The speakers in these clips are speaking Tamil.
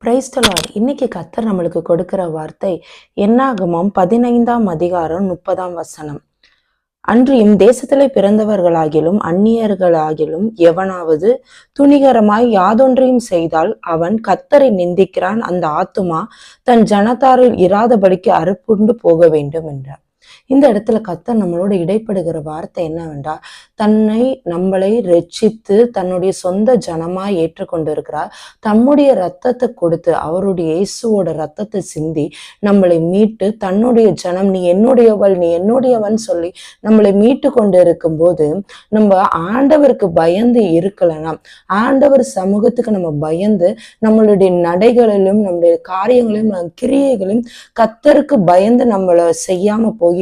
Praise the Lord. இன்னைக்கு கர்த்தர் நம்மளுக்கு கொடுக்கிற வார்த்தை என்னாகமம் 15:30 அன்றியும் தேசத்திலே பிறந்தவர்களாகிலும் அந்நியர்களாகிலும் எவனாவது துணிகரமாய் யாதொன்றையும் செய்தால் அவன் கர்த்தரை நிந்திக்கிறான். அந்த ஆத்துமா தன் ஜனத்தாரில் இராதபடிக்கு அறுப்புண்டு போக வேண்டும் என்றார். இந்த இடத்துல கர்த்தர் நம்மளோட இடைப்படுகிற வார்த்தை என்னவென்றால், நம்மளை ரட்சித்து தன்னுடைய சொந்த ஜனமாய் ஏற்றுக்கொண்டு இருக்கிறார். தம்முடைய ரத்தத்தை கொடுத்து, அவருடைய இயேசுவோட ரத்தத்தை சிந்தி நம்மளை மீட்டு தன்னுடைய ஜனம், நீ என்னுடையவள், நீ என்னுடையவன் சொல்லி நம்மளை மீட்டு கொண்டு இருக்கும் போது, நம்ம ஆண்டவருக்கு பயந்து இருக்கலனா, ஆண்டவர் சமூகத்துக்கு நம்ம பயந்து நம்மளுடைய நடைகளிலும் நம்முடைய காரியங்களிலும் கிரியைகளும் கர்த்தருக்கு பயந்து நம்மளை செய்யாம போய்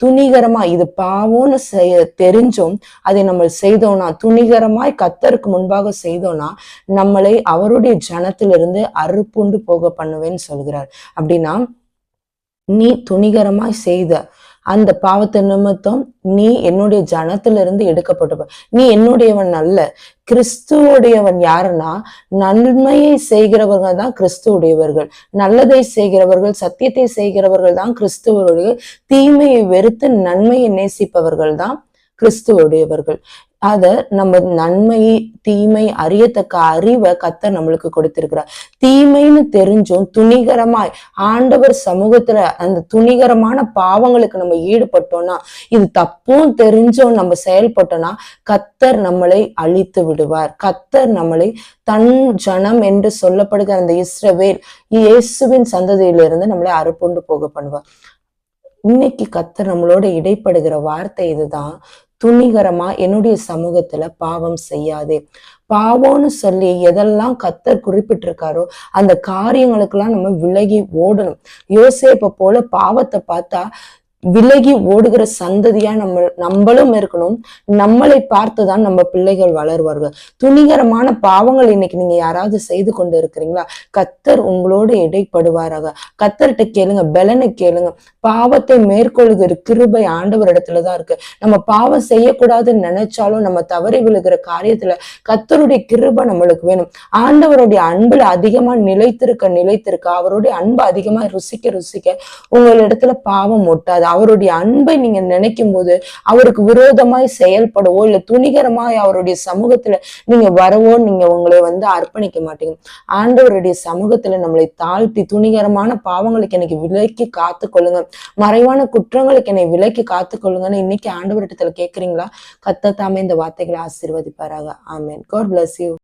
துணிகரமா இது பாவம்னு தெரிஞ்சும் அதை நம்ம செய்தோம்னா, துணிகரமாய் கர்த்தருக்கு முன்பாக செய்தோம்னா நம்மளை அவருடைய ஜனத்திலிருந்து அறுப்புண்டு போக பண்ணுவேன்னு சொல்கிறார். அப்படின்னா, நீ துணிகரமாய் செய்த அந்த பாவத்தை நிமித்தம் நீ என்னுடைய ஜனத்திலிருந்து எடுக்கப்பட்ட, நீ என்னுடையவன் அல்ல. கிறிஸ்துவோடையவன் யாருன்னா, நன்மையை செய்கிறவர்கள் தான் கிறிஸ்துவுடையவர்கள், நல்லதை செய்கிறவர்கள், சத்தியத்தை செய்கிறவர்கள் தான் கிறிஸ்துவருடைய, தீமையை வெறுத்து நன்மையை நேசிப்பவர்கள் தான் கிறிஸ்துவோடையவர்கள். அத நம்ம நன்மை தீமை அறியத்தக்க அறிவை கர்த்தர் நம்மளுக்கு கொடுத்திருக்கிறார். தீமைன்னு தெரிஞ்சும் துணிகரமாய் ஆண்டவர் சமூகத்துல அந்த துணிகரமான பாவங்களுக்கு நம்ம ஈடுபட்டோம்னா, இது தப்பும் தெரிஞ்சும் நம்ம செயல்பட்டோம்னா கர்த்தர் நம்மளை அழித்து விடுவார். கர்த்தர் நம்மளை தன் ஜனம் என்று சொல்லப்படுகிற அந்த இஸ்ரவேல் இயேசுவின் சந்ததியிலிருந்து நம்மளை அறுப்புண்டு போக பண்ணுவார். இன்னைக்கு கர்த்தர் நம்மளோட இடைப்படுகிற வார்த்தை இதுதான், துணிகரமா என்னுடைய சமூகத்துல பாவம் செய்யாதே. பாவம்னு சொல்லி எதெல்லாம் கர்த்தர் குறிப்பிட்டிருக்காரோ அந்த காரியங்களுக்கெல்லாம் நம்ம விலகி ஓடணும். யோசேப்பை போல பாவத்தை பார்த்தா விலகி ஓடுகிற சந்ததியா நம்மளும் இருக்கணும். நம்மளை பார்த்துதான் நம்ம பிள்ளைகள் வளருவார்கள். துணிகரமான பாவங்கள் இன்னைக்கு நீங்க யாராவது செய்து கொண்டு இருக்கிறீங்களா? கர்த்தர் உங்களோடு இடைப்படுவாராக. கர்த்தர்கிட்ட கேளுங்க, பலனை கேளுங்க. பாவத்தை மேற்கொள்கிற கிருபை ஆண்டவர் இடத்துலதான் இருக்கு. நம்ம பாவம் செய்யக்கூடாதுன்னு நினைச்சாலும் நம்ம தவறி விழுகிற காரியத்துல கர்த்தருடைய கிருபை நம்மளுக்கு வேணும். ஆண்டவருடைய அன்புல அதிகமா நிலைத்திருக்க அவருடைய அன்பு அதிகமா ருசிக்க உங்களிடத்துல பாவம் ஒட்டாது. அவருடைய அன்பை நீங்க நினைக்கும் போது அவருக்கு விரோதமாய் செயல்படவோ இல்ல துணிகரமாய் அவருடைய சமூகத்துல நீங்க வரவோ நீங்க உங்களை அர்ப்பணிக்க மாட்டீங்க. ஆண்டவருடைய சமூகத்துல நம்மளை தாழ்த்தி துணிகரமான பாவங்களுக்கு எனக்கு விலக்கி காத்து கொள்ளுங்க, மறைவான குற்றங்களுக்கு என்னை விலக்கி காத்து கொள்ளுங்கன்னு இன்னைக்கு ஆண்டவரிடத்துல கேட்கிறீங்களா? கர்த்தர் தாமே இந்த வார்த்தைகளை ஆசீர்வதிப்பாராக. ஆமென். God bless you.